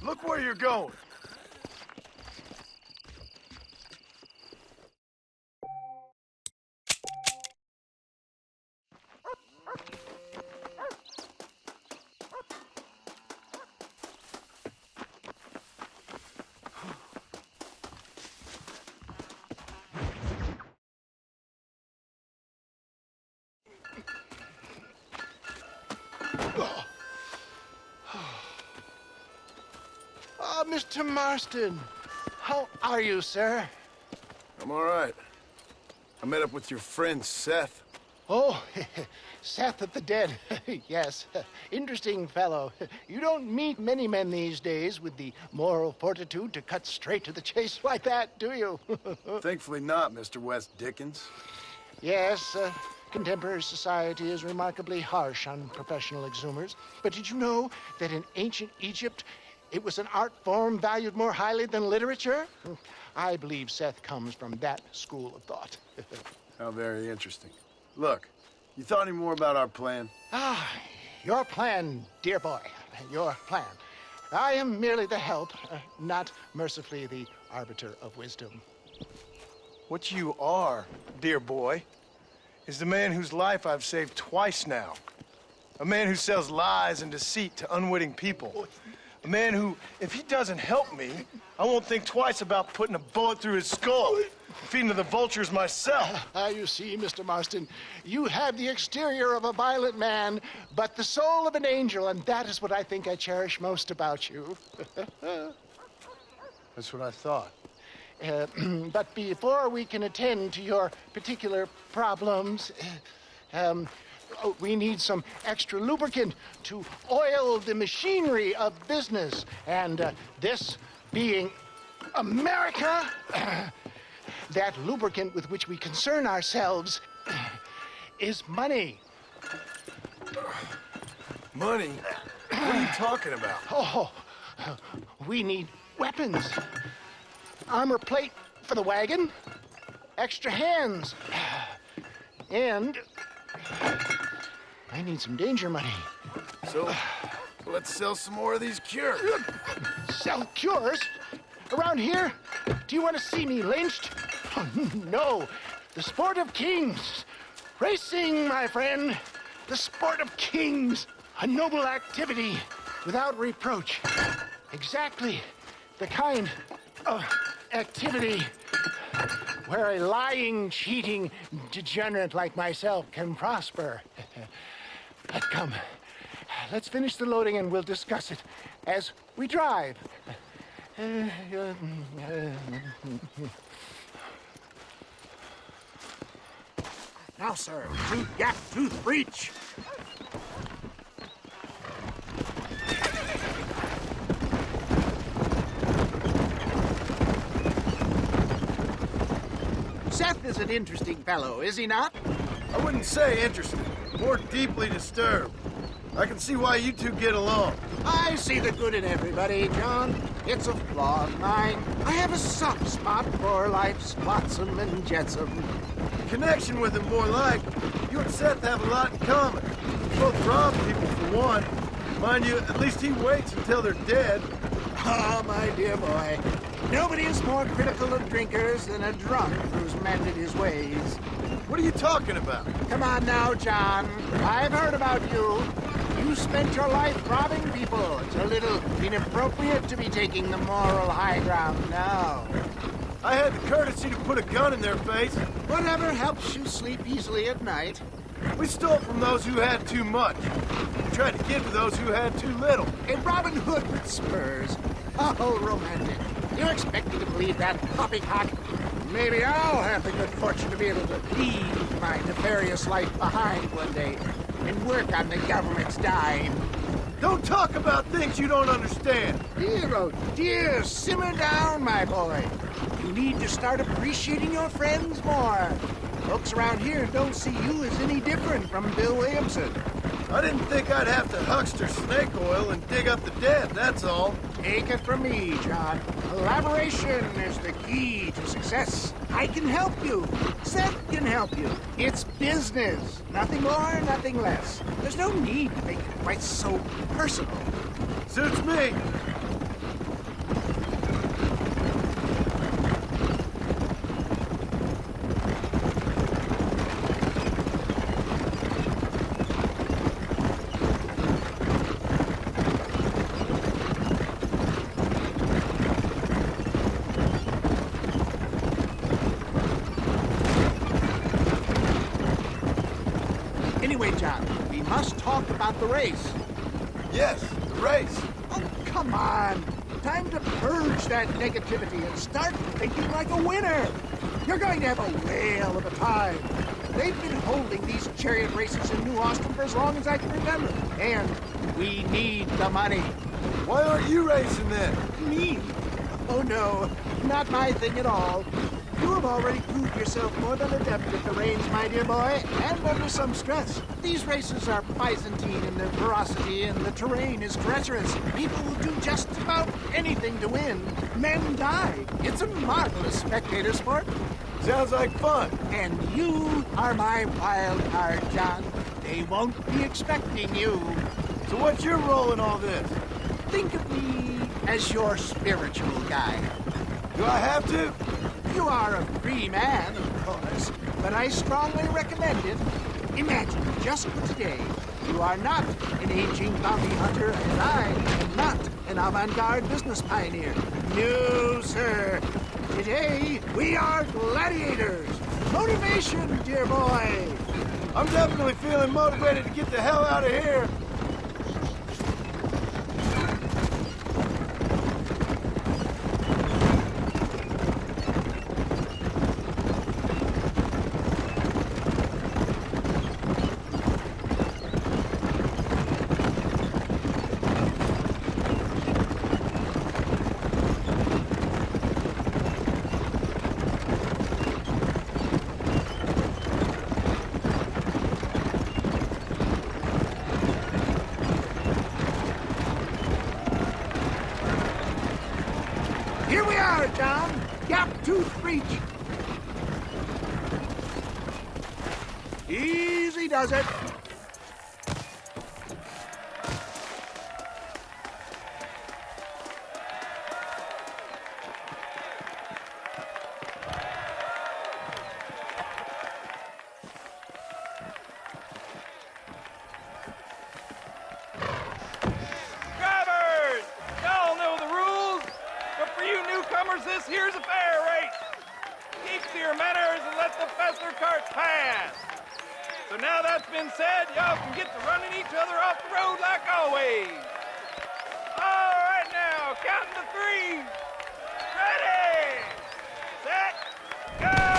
Look where you're going. Mr. Marston, how are you, sir? I'm all right. I met up with your friend, Seth. Oh, Seth of the Dead. Yes, interesting fellow. You don't meet many men these days with the moral fortitude to cut straight to the chase like that, do you? Thankfully not, Mr. West Dickens. Yes, contemporary society is remarkably harsh on professional exhumers. But did you know that in ancient Egypt, it was an art form valued more highly than literature? I believe Seth comes from that school of thought. How very interesting. Look, you thought any more about our plan? Your plan, dear boy, your plan. I am merely the help, not mercifully the arbiter of wisdom. What you are, dear boy, is the man whose life I've saved twice now. A man who sells lies and deceit to unwitting people. A man who, if he doesn't help me, I won't think twice about putting a bullet through his skull, feeding to the vultures myself. You see, Mr. Marston, you have the exterior of a violent man, but the soul of an angel, and that is what I think I cherish most about you. That's what I thought. But before we can attend to your particular problems, we need some extra lubricant to oil the machinery of business. And this being America, that lubricant with which we concern ourselves is money. Money? What are you talking about? Oh, we need weapons. Armor plate for the wagon, extra hands, and I need some danger money. So, let's sell some more of these cures. Sell cures? Around here? Do you want to see me lynched? Oh, no. The sport of kings. Racing, my friend. The sport of kings. A noble activity without reproach. Exactly the kind of activity where a lying, cheating degenerate like myself can prosper. But come, let's finish the loading and we'll discuss it as we drive. Now, sir, tooth gap, tooth breach. Seth is an interesting fellow, is he not? I wouldn't say interesting, more deeply disturbed. I can see why you two get along. I see the good in everybody, John. It's a flaw of mine. I have a soft spot for life's flotsam and jetsam. Connection with him, more like. You and Seth have a lot in common. You both rob people for one. Mind you, at least he waits until they're dead. Oh, my dear boy. Nobody is more critical of drinkers than a drunk who's mended his ways. What are you talking about? Come on now, John. I've heard about you. You spent your life robbing people. It's a little inappropriate to be taking the moral high ground now. I had the courtesy to put a gun in their face. Whatever helps you sleep easily at night. We stole from those who had too much. We tried to give to those who had too little. A Robin Hood with spurs. Oh, romantic. You expect me to believe that poppycock? Maybe I'll have the good fortune to be able to leave my nefarious life behind one day and work on the government's dime. Don't talk about things you don't understand. Dear, oh dear, simmer down, my boy. You need to start appreciating your friends more. Folks around here don't see you as any different from Bill Williamson. I didn't think I'd have to huckster snake oil and dig up the dead, that's all. Take it from me, John. Collaboration is the key to success. I can help you. Seth can help you. It's business. Nothing more, nothing less. There's no need to make it quite so personal. Suits me. us talk about the race. Yes, the race. Oh, come on. Time to purge that negativity and start thinking like a winner. You're going to have a whale of a time. They've been holding these chariot races in New Austin for as long as I can remember. And we need the money. Why aren't you racing then? Me? Oh no, not my thing at all. You have already proved yourself more than adept at the reins, my dear boy, and under some stress. These races are Byzantine in their ferocity, and the terrain is treacherous. People will do just about anything to win. Men die. It's a marvelous spectator sport. Sounds like fun. And you are my wild card, John. They won't be expecting you. So what's your role in all this? Think of me as your spiritual guide. Do I have to? You are a free man, of course, but I strongly recommend it. Imagine, just for today, you are not an aging bounty hunter, and I am not an avant-garde business pioneer. No, sir. Today, we are gladiators. Motivation, dear boy. I'm definitely feeling motivated to get the hell out of here. Here we are, John. Gap Tooth Reach. Easy does it. Drivers! Y'all know the rules, but for you newcomers, this here's a fair race. Keep to your manners and let the faster carts pass. So now that's been said, y'all can get to running each other off the road like always. All right now, counting to three. Ready, set, go!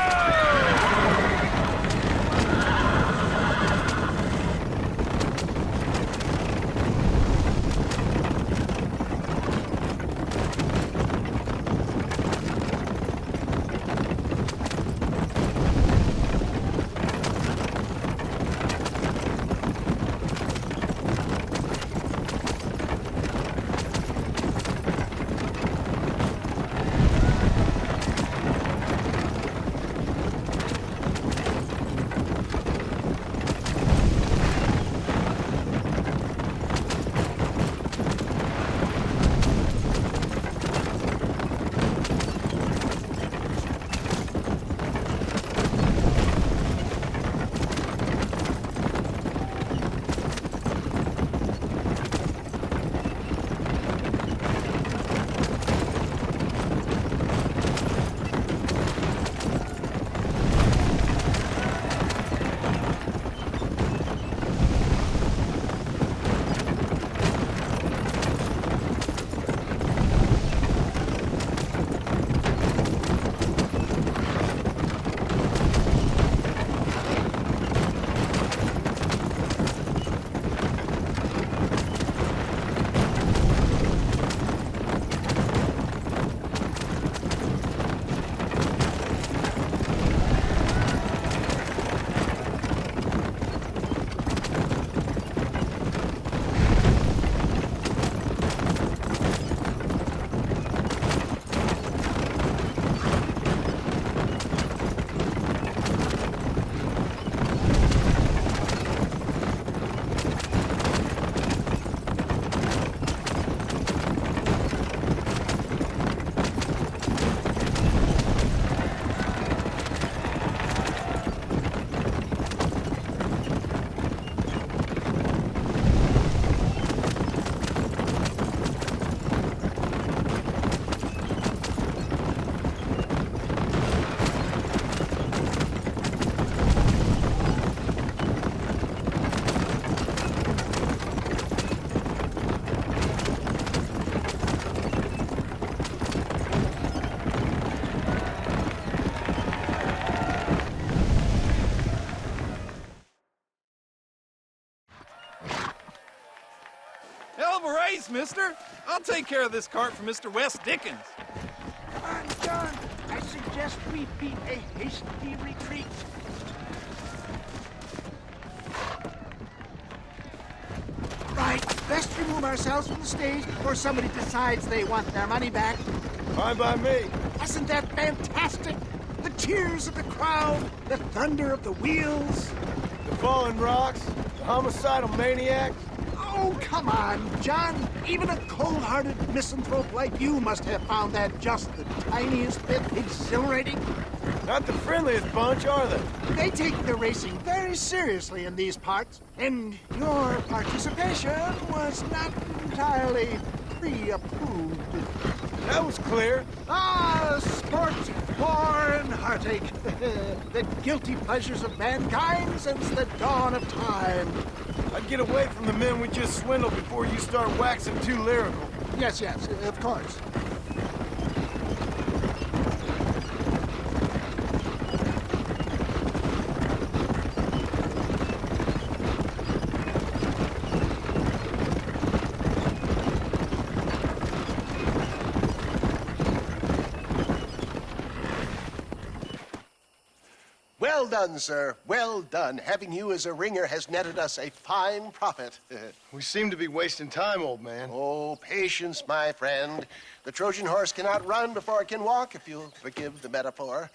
Thanks, mister. I'll take care of this cart for Mr. West Dickens. Come on, John. I suggest we beat a hasty retreat. Right, best remove ourselves from the stage before somebody decides they want their money back. Fine by me. Isn't that fantastic? The cheers of the crowd, the thunder of the wheels. The fallen rocks, the homicidal maniacs. Oh, come on, John. Even a cold-hearted misanthrope like you must have found that just the tiniest bit exhilarating. Not the friendliest bunch, are they? They take their racing very seriously in these parts, and your participation was not entirely pre-approved. That was clear. Ah, sport, war, and heartache. The guilty pleasures of mankind since the dawn of time. I'd get away from the men we just swindled before you start waxing too lyrical. Yes, of course. Well done, sir. Well done. Having you as a ringer has netted us a fine profit. We seem to be wasting time, old man. Oh, patience, my friend. The Trojan horse cannot run before it can walk, if you'll forgive the metaphor.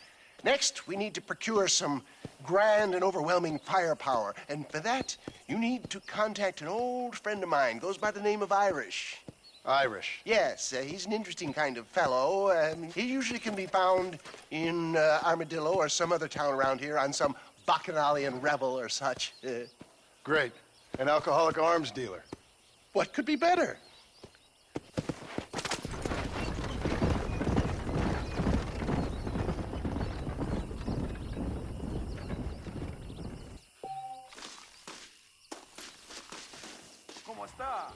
Next, we need to procure some grand and overwhelming firepower. And for that, you need to contact an old friend of mine. Goes by the name of Irish. Irish. Yes, he's an interesting kind of fellow. He usually can be found in Armadillo or some other town around here on some bacchanalian revel or such. Great. An alcoholic arms dealer. What could be better? ¿Cómo está?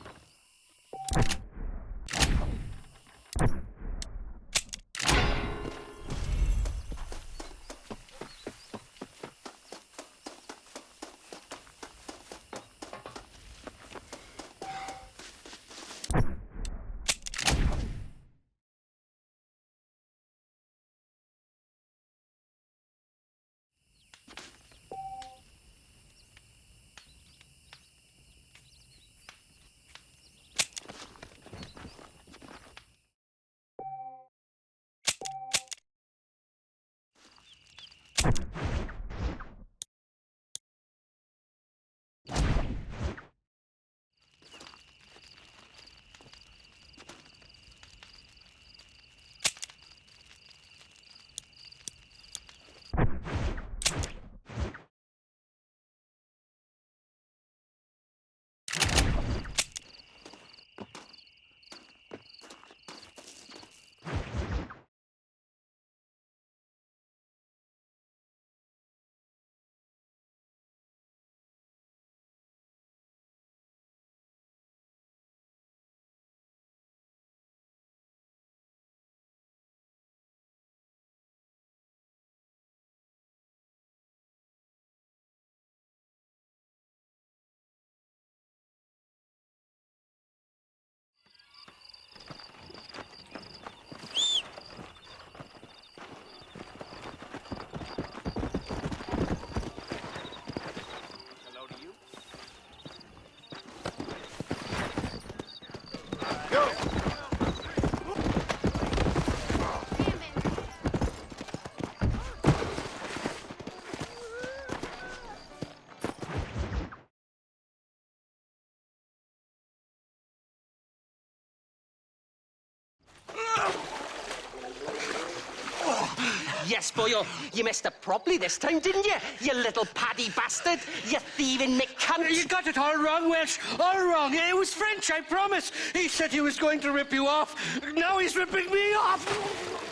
Yes, boyo, you messed up properly this time, didn't you? You little paddy bastard. You thieving McCunt. You got it all wrong, Welsh. All wrong. It was French, I promise. He said he was going to rip you off. Now he's ripping me off.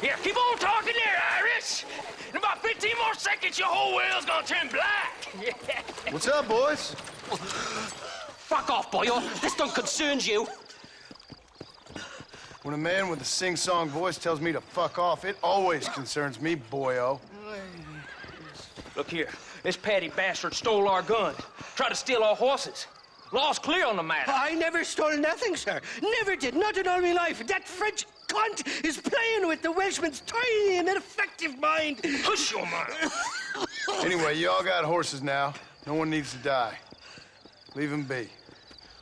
Here, keep on talking there, Irish. In about 15 more seconds, your whole whale's gonna turn black. What's up, boys? Fuck off, boyo. This don't concern you. When a man with a sing-song voice tells me to fuck off, it always concerns me, boyo. Look here. This Paddy bastard stole our gun. Tried to steal our horses. Law's clear on the matter. I never stole nothing, sir. Never did, not in all my life. That French cunt is playing with the Welshman's tiny and ineffective mind. Hush your mouth. Anyway, you all got horses now. No one needs to die. Leave him be.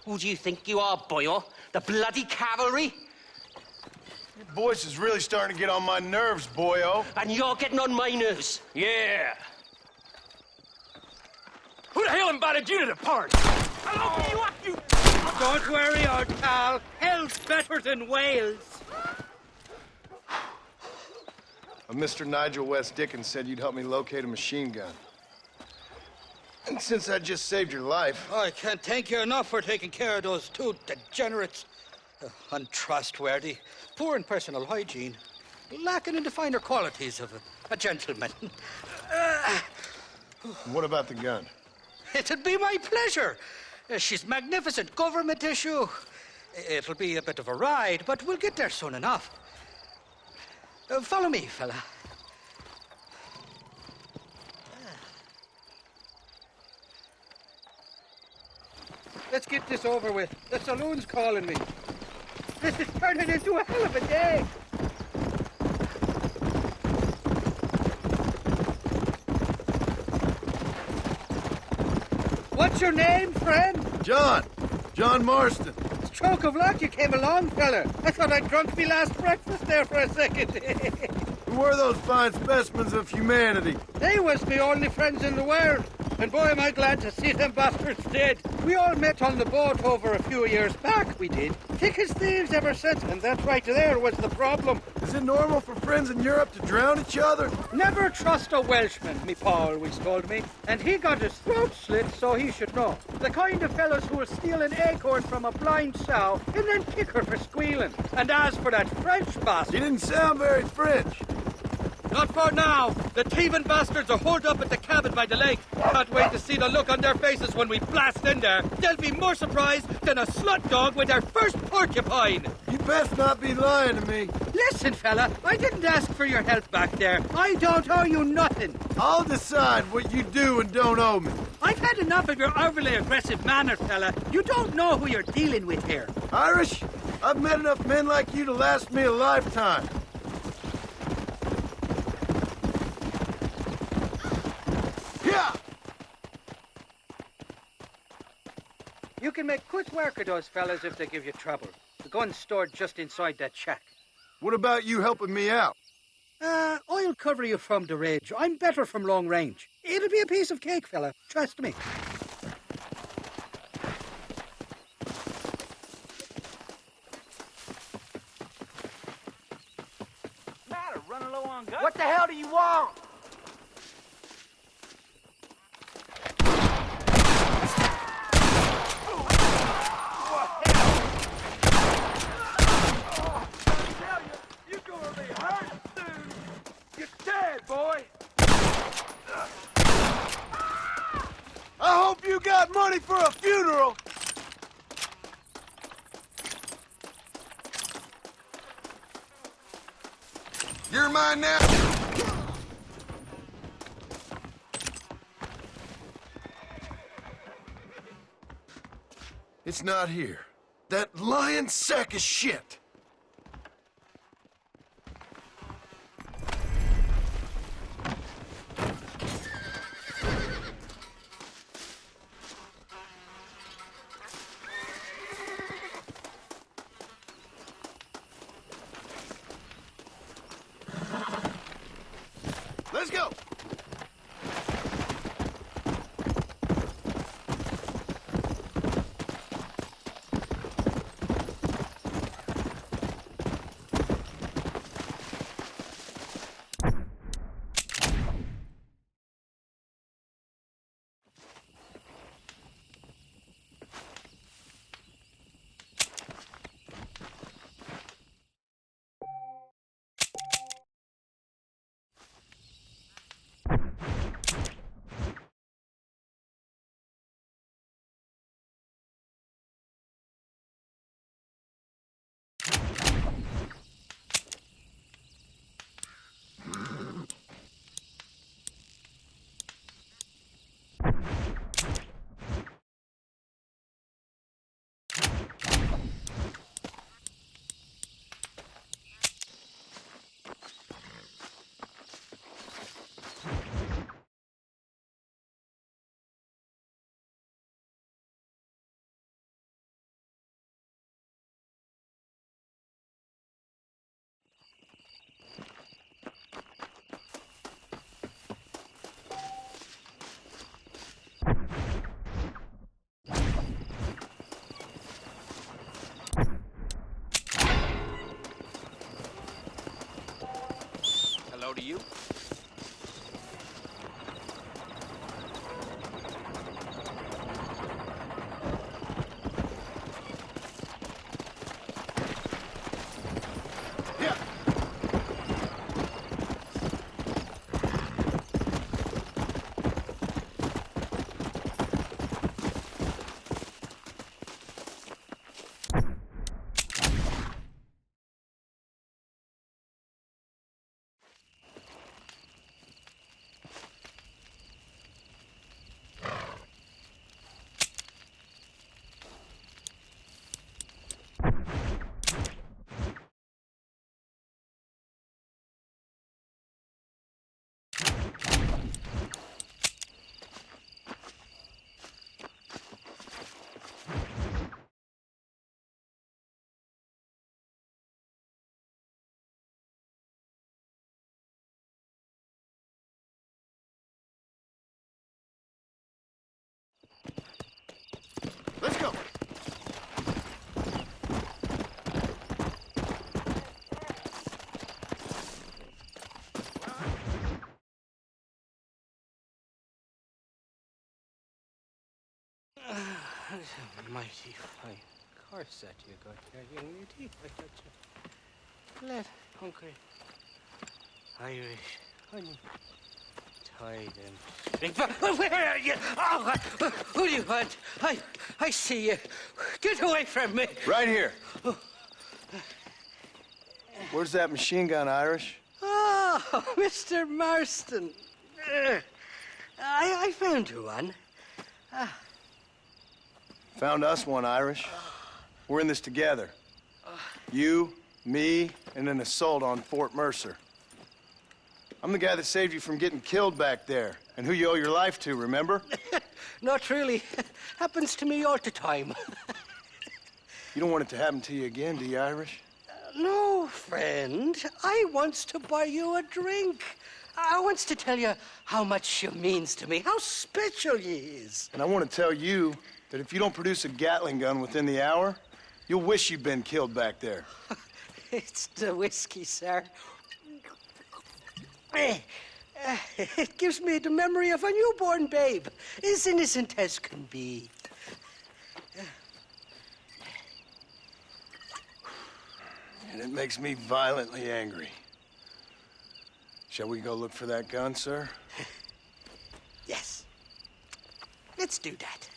Who do you think you are, boyo? The bloody cavalry? Your voice is really starting to get on my nerves, boyo. And you're getting on my nerves. Yeah. Who the hell invited you to the party? I'll open you up, you... Don't worry, old pal. Hell's better than Wales. Mr. Nigel West Dickens said you'd help me locate a machine gun. And since I just saved your life... I can't thank you enough for taking care of those two degenerates. Untrustworthy, poor in personal hygiene, lacking in the finer qualities of a gentleman. What about the gun? It'd be my pleasure. She's magnificent, government issue. It'll be a bit of a ride, but we'll get there soon enough. Follow me, fella. Let's get this over with. The saloon's calling me. This is turning into a hell of a day. What's your name, friend? John Marston. Stroke of luck you came along, fella. I thought I'd drunk me last breakfast there for a second. Who were those fine specimens of humanity? They was my only friends in the world. And boy, am I glad to see them bastards dead. We all met on the boat over a few years back, we did. Thick as thieves ever since, and that right there was the problem. Is it normal for friends in Europe to drown each other? Never trust a Welshman, me pa always told me. And he got his throat slit, so he should know. The kind of fellows who will steal an acorn from a blind sow and then kick her for squealing. And as for that French bastard... He didn't sound very French. Not for now. The thieving bastards are holed up at the cabin by the lake. Can't wait to see the look on their faces when we blast in there. They'll be more surprised than a slut dog with their first porcupine. You best not be lying to me. Listen, fella, I didn't ask for your help back there. I don't owe you nothing. I'll decide what you do and don't owe me. I've had enough of your overly aggressive manner, fella. You don't know who you're dealing with here. Irish, I've met enough men like you to last me a lifetime. Yeah! You can make quick work of those fellas if they give you trouble. The gun's stored just inside that shack. What about you helping me out? I'll cover you from the ridge. I'm better from long range. It'll be a piece of cake, fella. Trust me. Matter, running low on guns? What the hell do you want? You're gonna be hurt soon. You're dead, boy. I hope you got money for a funeral. You're mine now. It's not here. That lying sack of shit. Let's go. you. Let's go. Mighty fine course that you got there, young lady. I got you. Let hungry Irish honey. Tie them. Where are you? Oh, who do you want? I see you. Get away from me. Right here. Where's that machine gun, Irish? Oh, Mr. Marston. I found you one. Found us one, Irish. We're in this together. You, me, and an assault on Fort Mercer. I'm the guy that saved you from getting killed back there, and who you owe your life to, remember? Not really. Happens to me all the time. You don't want it to happen to you again, do you, Irish? No, friend. I wants to buy you a drink. I wants to tell you how much she means to me, how special you is. And I want to tell you that if you don't produce a Gatling gun within the hour, you'll wish you'd been killed back there. It's the whiskey, sir. It gives me the memory of a newborn babe, as innocent as can be. And it makes me violently angry. Shall we go look for that gun, sir? Yes. Let's do that.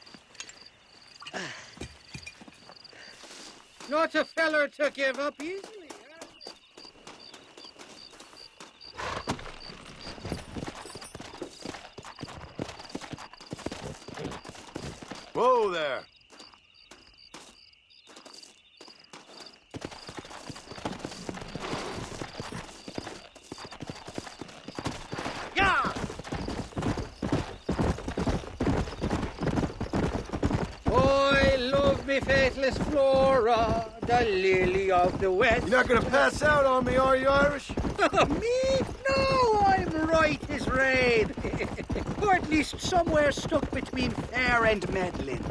Not a feller to give up easily. Whoa there. Yeah! I love me faithless Flora, the lily of the West. You're not gonna pass out on me, are you, Irish? Me? No, I'm right as rain. Or at least somewhere stuck between fair and meddling.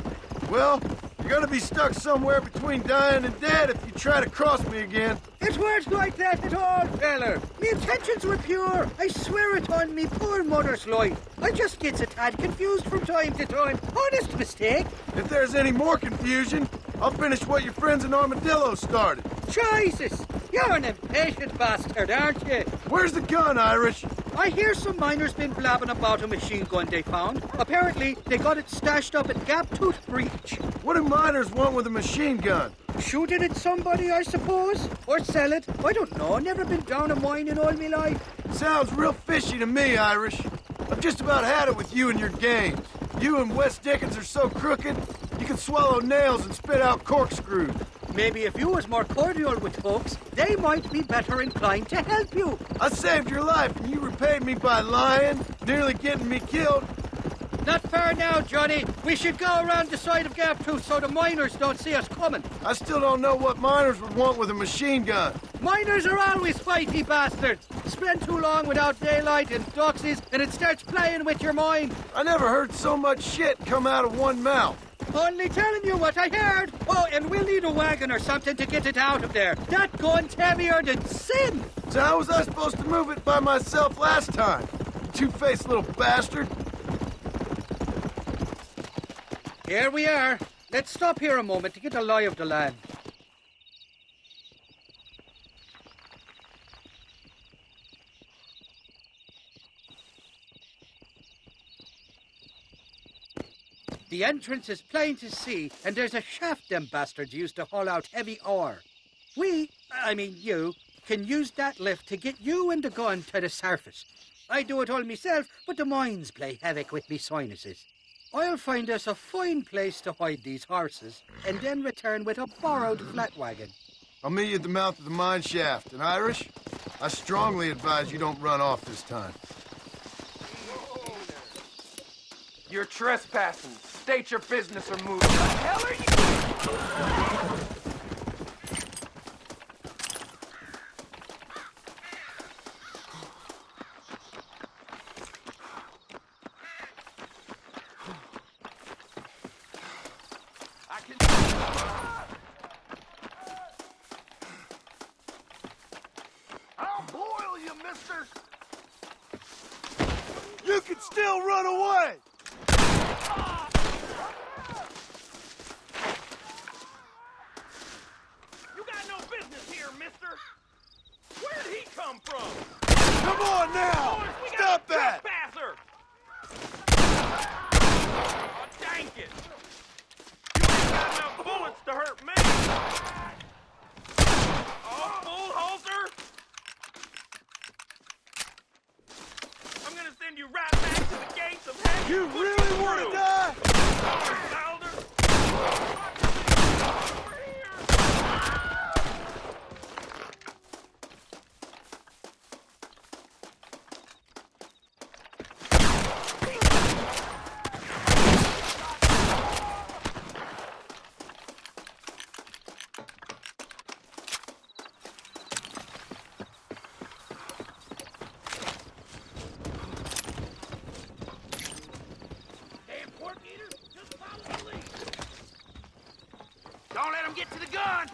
Well, you're gonna be stuck somewhere between dying and dead if you try to cross me again. It weren't like that at all, feller. Me intentions were pure. I swear it on me poor mother's life. I just gets a tad confused from time to time. Honest mistake. If there's any more confusion, I'll finish what your friends in Armadillo started. Jesus, you're an impatient bastard, aren't you? Where's the gun, Irish? I hear some miners been blabbing about a machine gun they found. Apparently, they got it stashed up at Gap Tooth Breach. What do miners want with a machine gun? Shoot it at somebody, I suppose? Or sell it? I don't know. Never been down a mine in all my life. Sounds real fishy to me, Irish. I've just about had it with you and your games. You and Wes Dickens are so crooked, you can swallow nails and spit out corkscrews. Maybe if you was more cordial with folks, they might be better inclined to help you. I saved your life and you repaid me by lying, nearly getting me killed. Not fair now, Johnny. We should go around the side of Gap Tooth so the miners don't see us coming. I still don't know what miners would want with a machine gun. Miners are always fighty bastards. Spend too long without daylight and doxies, and it starts playing with your mind. I never heard so much shit come out of one mouth. Only telling you what I heard. Oh, and we'll need a wagon or something to get it out of there. That gun's heavier than sin. So how was I supposed to move it by myself last time? You two-faced little bastard. Here we are. Let's stop here a moment to get a lie of the land. The entrance is plain to see, and there's a shaft them bastards used to haul out heavy ore. You, can use that lift to get you and the gun to the surface. I do it all myself, but the mines play havoc with me sinuses. I'll find us a fine place to hide these horses, and then return with a borrowed flat wagon. I'll meet you at the mouth of the mine shaft. And Irish, I strongly advise you don't run off this time. You're trespassing. State your business or move. What the hell are you? I'll boil you, mister! You can still run away! You got no business here, mister! Where'd he come from? Come on now! Boys, we Stop got a that! trespasser! Oh, dang it! You ain't got enough bullets to hurt me! Oh, full holster! I'm gonna send you right back to the gates of heaven! You really want to die? Wilder! Over here! Damn pork eater! Just follow the lead! Don't let him get to the gun!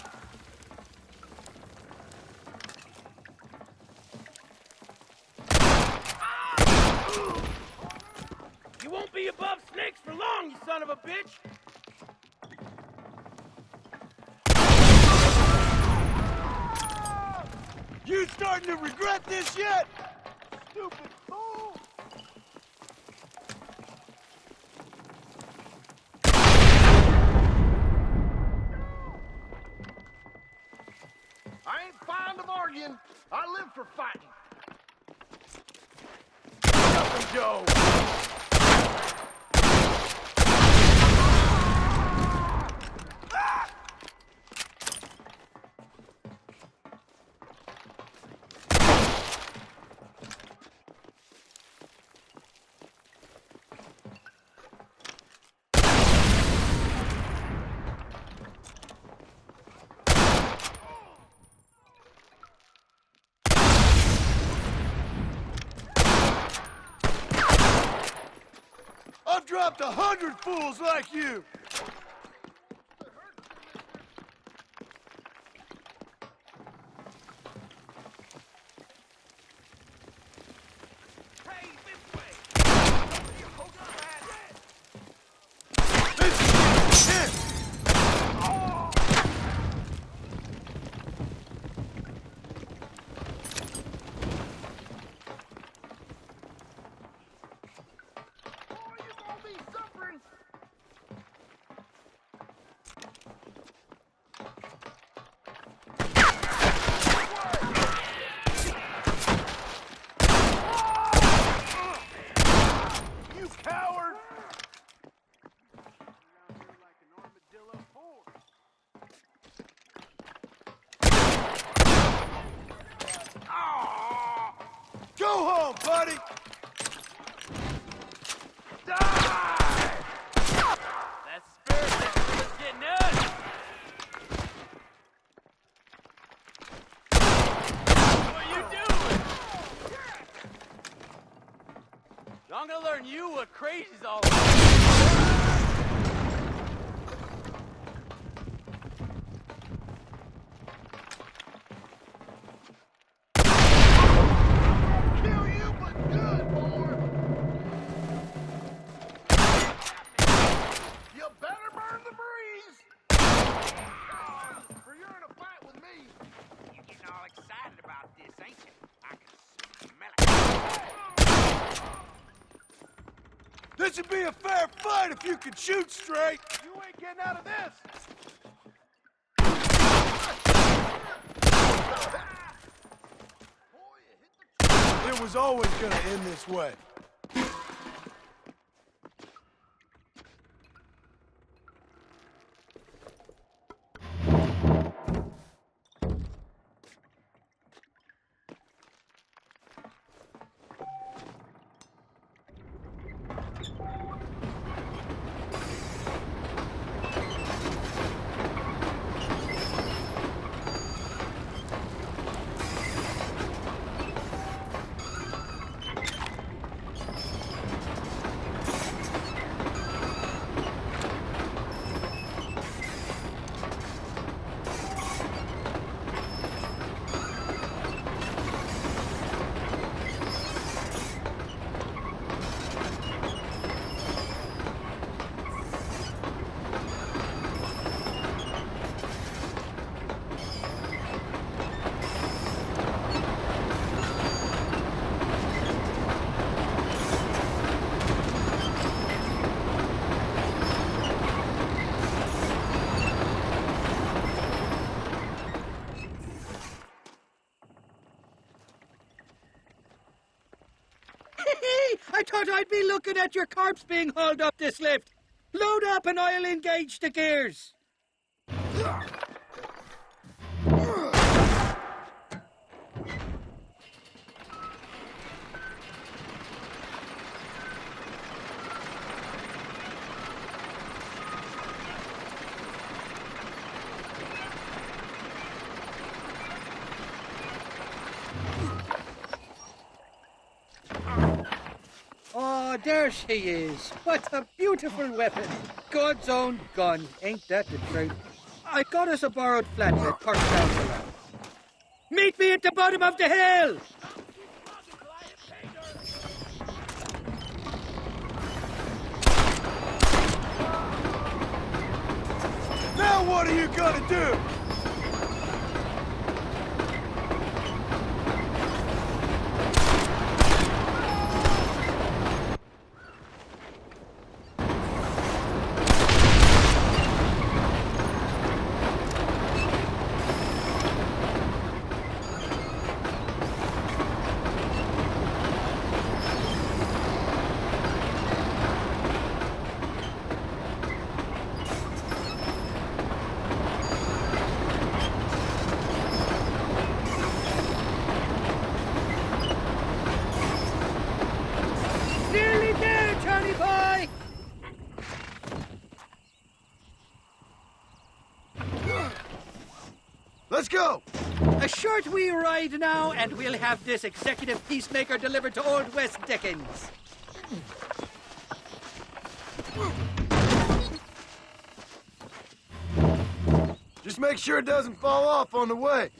You won't be above snakes for long, you son of a bitch! You starting to regret this yet? Stupid fool! I ain't fond of arguing. I live for fighting. Up and Joe! I've dropped 100 fools like you! Hey, this way! Hold on, man! This is Oh, you gonna be suffering. You coward! Go home, buddy! Die! That's the spirit that's getting us! What are you doing? I'm gonna learn you what crazy's all about. This'd be a fair fight if you could shoot straight. You ain't getting out of this! It was always gonna end this way. I thought I'd be looking at your corpse being hauled up this lift. Load up and I'll engage the gears. Oh, there she is. What a beautiful weapon. God's own gun. Ain't that the truth? I got us a borrowed flatbed parked down below. Meet me at the bottom of the hill. Now what are you gonna do? Nearly there, Johnny boy. Let's go! A short wee ride now, and we'll have this executive peacemaker delivered to Old West Dickens. Just make sure it doesn't fall off on the way.